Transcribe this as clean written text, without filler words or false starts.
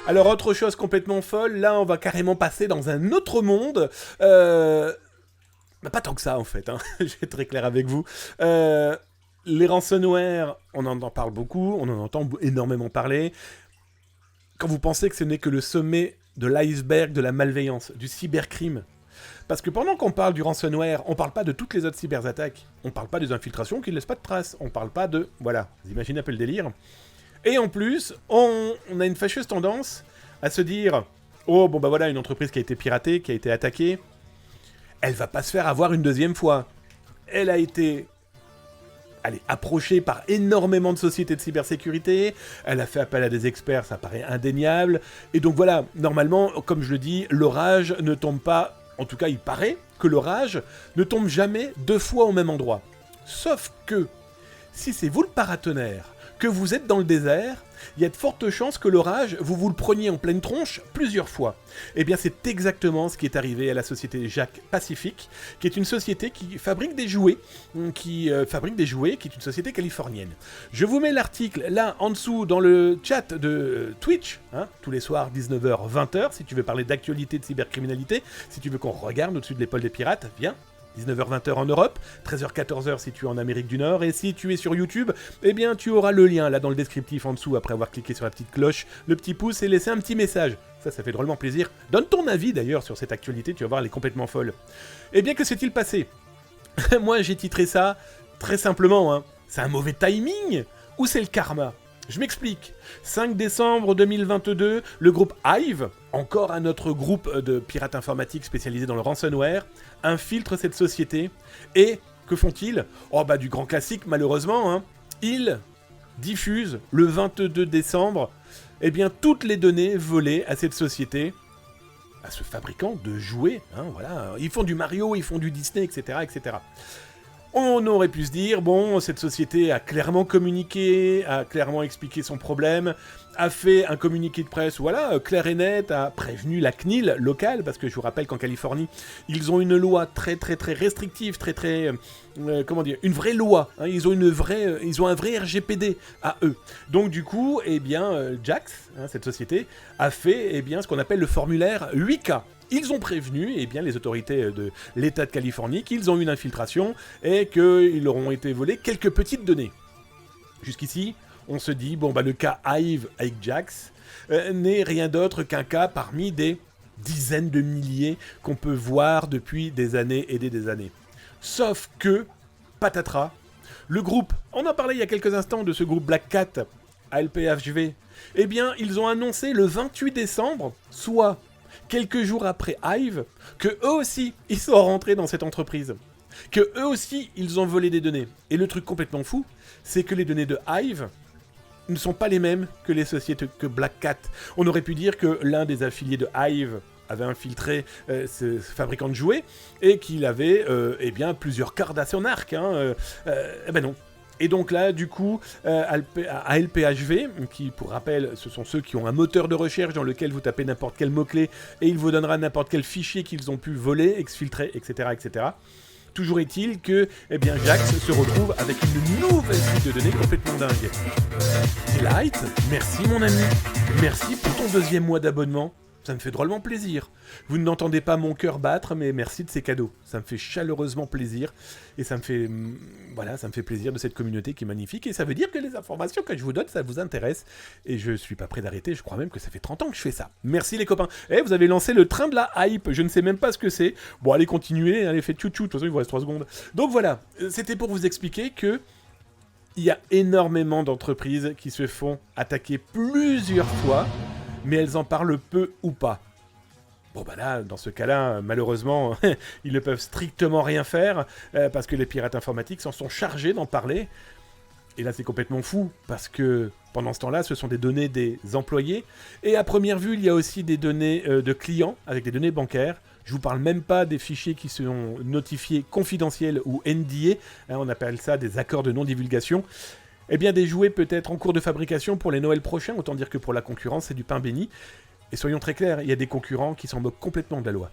Alors, autre chose complètement folle, là, on va carrément passer dans un autre monde. Pas tant que ça, en fait, hein. Je vais être très clair avec vous. Les ransomware, on en parle beaucoup, on en entend énormément parler. Quand vous pensez que ce n'est que le sommet de l'iceberg de la malveillance, du cybercrime. Parce que pendant qu'on parle du ransomware, on parle pas de toutes les autres cyberattaques. On parle pas des infiltrations qui ne laissent pas de traces. On parle pas de... Voilà, vous imaginez un peu le délire. Et en plus, on a une fâcheuse tendance à se dire « Oh, bon bah voilà, une entreprise qui a été piratée, qui a été attaquée, elle va pas se faire avoir une deuxième fois. Elle a été... approchée par énormément de sociétés de cybersécurité, elle a fait appel à des experts, ça paraît indéniable, et donc voilà, normalement, comme je le dis, l'orage ne tombe pas, en tout cas il paraît que l'orage ne tombe jamais deux fois au même endroit. Sauf que, si c'est vous le paratonnerre, que vous êtes dans le désert, il y a de fortes chances que l'orage, vous le preniez en pleine tronche plusieurs fois. Eh bien, c'est exactement ce qui est arrivé à la société Jacques Pacific, qui est une société qui fabrique des jouets, qui est une société californienne. Je vous mets l'article là en dessous dans le chat de Twitch, hein, tous les soirs 19h 20h, si tu veux parler d'actualité de cybercriminalité, si tu veux qu'on regarde au-dessus de l'épaule des pirates, viens. 19h-20h en Europe, 13h-14h si tu es en Amérique du Nord, et si tu es sur YouTube, eh bien tu auras le lien là dans le descriptif en dessous après avoir cliqué sur la petite cloche, le petit pouce et laissé un petit message. Ça fait drôlement plaisir. Donne ton avis d'ailleurs sur cette actualité, tu vas voir, elle est complètement folle. Eh bien, que s'est-il passé? Moi j'ai titré ça très simplement, hein. C'est un mauvais timing ou c'est le karma? Je m'explique. 5 décembre 2022, le groupe Hive, encore un autre groupe de pirates informatiques spécialisés dans le ransomware, infiltre cette société. Et que font-ils? Oh bah du grand classique malheureusement, hein. Ils diffusent le 22 décembre eh bien, toutes les données volées à cette société, à ce fabricant de jouets. Hein, voilà. Ils font du Mario, ils font du Disney, etc. etc. On aurait pu se dire, bon, cette société a clairement communiqué, a clairement expliqué son problème, a fait un communiqué de presse, voilà, clair et net, a prévenu la CNIL locale, parce que je vous rappelle qu'en Californie, ils ont une loi très très très restrictive, comment dire, une vraie loi, hein, ils ont un vrai RGPD à eux. Donc du coup, eh bien, Jax, hein, cette société, a fait, eh bien, ce qu'on appelle le formulaire 8K. Ils ont prévenu eh bien, les autorités de l'État de Californie qu'ils ont eu une infiltration et qu'ils leur ont été volées quelques petites données. Jusqu'ici, on se dit, bon, bah, le cas Hive avec Jax n'est rien d'autre qu'un cas parmi des dizaines de milliers qu'on peut voir depuis des années et des années. Sauf que, patatras, le groupe, on en parlait il y a quelques instants de ce groupe Black Cat, ALPHV, eh bien, ils ont annoncé le 28 décembre, soit quelques jours après Hive, que eux aussi, ils sont rentrés dans cette entreprise. Que eux aussi, ils ont volé des données. Et le truc complètement fou, c'est que les données de Hive ne sont pas les mêmes que les sociétés que Black Cat. On aurait pu dire que l'un des affiliés de Hive avait infiltré ce fabricant de jouets et qu'il avait eh bien, plusieurs cordes à son arc. Hein, eh ben non. Et donc là, du coup, ALPHV, qui pour rappel, ce sont ceux qui ont un moteur de recherche dans lequel vous tapez n'importe quel mot-clé et il vous donnera n'importe quel fichier qu'ils ont pu voler, exfiltrer, etc. etc. Toujours est-il que eh bien, Jax se retrouve avec une nouvelle suite de données complètement dingue. Delight, merci mon ami, merci pour ton 2e mois d'abonnement. Ça me fait drôlement plaisir. Vous n'entendez pas mon cœur battre, mais merci de ces cadeaux. Ça me fait chaleureusement plaisir. Et ça me fait, voilà, ça me fait plaisir de cette communauté qui est magnifique. Et ça veut dire que les informations que je vous donne, ça vous intéresse. Et je suis pas prêt d'arrêter. Je crois même que ça fait 30 ans que je fais ça. Merci les copains. Eh, vous avez lancé le train de la hype. Je ne sais même pas ce que c'est. Bon, allez continuer. Allez, faites tchou-tchou. De toute façon, il vous reste 3 secondes. Donc voilà. C'était pour vous expliquer que il y a énormément d'entreprises qui se font attaquer plusieurs fois, mais elles en parlent peu ou pas. Bon bah là, dans ce cas-là, malheureusement, ils ne peuvent strictement rien faire, parce que les pirates informatiques s'en sont chargés d'en parler. Et là, c'est complètement fou, parce que pendant ce temps-là, ce sont des données des employés, et à première vue, il y a aussi des données de clients, avec des données bancaires. Je vous parle même pas des fichiers qui sont notifiés confidentiels ou NDA, hein, on appelle ça des accords de non-divulgation. Eh bien, des jouets peut-être en cours de fabrication pour les Noëls prochains, autant dire que pour la concurrence, c'est du pain béni. Et soyons très clairs, il y a des concurrents qui s'en moquent complètement de la loi.